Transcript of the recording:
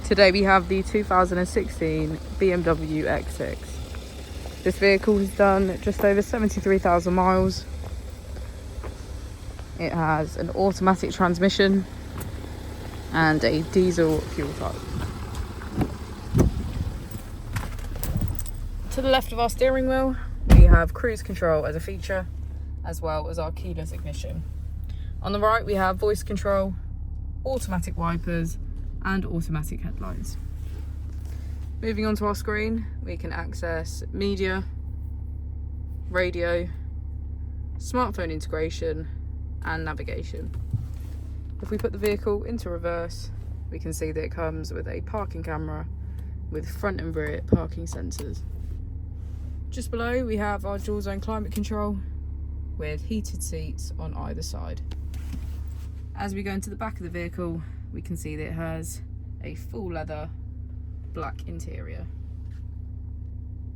Today we have the 2016 BMW X6. This vehicle has done just over 73,000 miles. It has an automatic transmission and a diesel fuel type. To the left of our steering wheel, we have cruise control as a feature, as well as our keyless ignition. On the right, we have voice control, automatic wipers, and automatic headlights. Moving on to our screen, we can access media, radio, smartphone integration, and navigation. If we put the vehicle into reverse, we can see that it comes with a parking camera with front and rear parking sensors. Just below, we have our dual zone climate control with heated seats on either side. As we go into the back of the vehicle, we can see that it has a full leather black interior.